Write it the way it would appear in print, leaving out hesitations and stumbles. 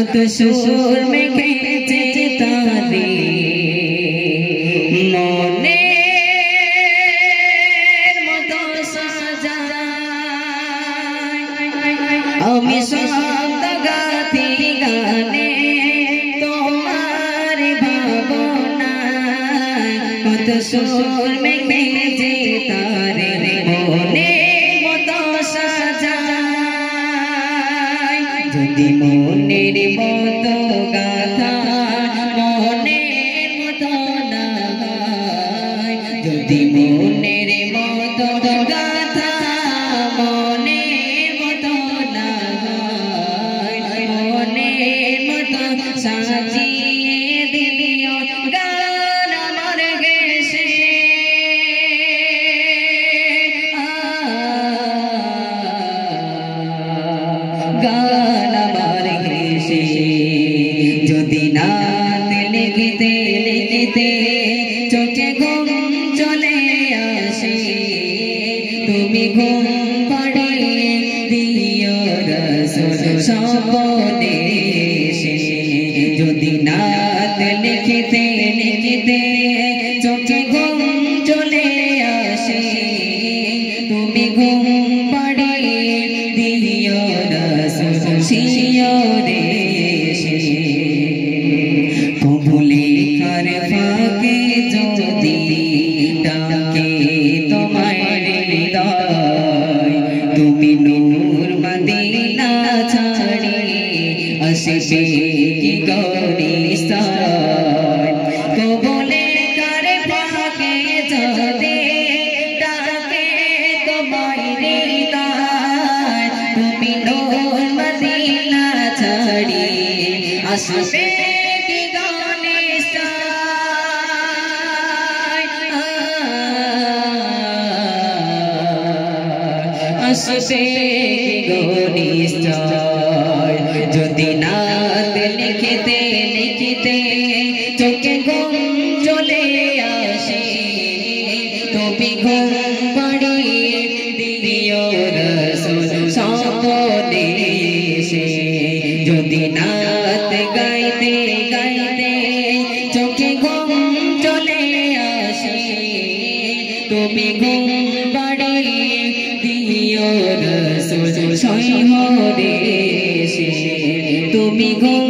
কত সুর মেখেছে তারে মনে মতো সাজায় আমি শব্দ গাতি গানে তোমার ভাবনায় কত সুর মেখেছে তারে মনে মতো সাজায় যদি মনের মতো গাথা মনের মতো না হয় যদি মনের মতো গাথা মনের মতো না হয় মনের মতো সাজিয়ে দিও গান আমার গেছে গান আমার ঘেষে যদি নাত লিখিতে লিখিতে চোখে ঘুম চলে আসে তুমি ঘুম পাড়িয়ে দিও রাসূল স্বপ্নে এসে যদি নাত লিখিতে লিখিতে চোখে ঘুম চলে আসে তুমি ঘুম পাড়িয়ে দিও রাসূল শিয়রে এসে কবুলে কার ফাঁকে যদি ডাকে তোমার হৃদয় তুমি নূর মদিনা ছাড়ি আসবে কি গরিস্তায় কবুলে কার ফাঁকে যদি ডাকে তোমার হৃদয় তুমি নূর মদিনা ছাড়ি আসবে কি গরিস্তায় আসবে কি গরিস্তায় যদি নাত লিখিতে লিখিতে চোখে ঘুম চলে আসে তুমি ঘুম পাড়িয়ে দিও রাসূল স্বপ্নে এসে যদি নাত গাইতে গাইতে চোখে ঘুম চলে আসে তুমি ঘুম পাড়িয়ে দিও রাসূল শহরে এসে তুমি ঘুম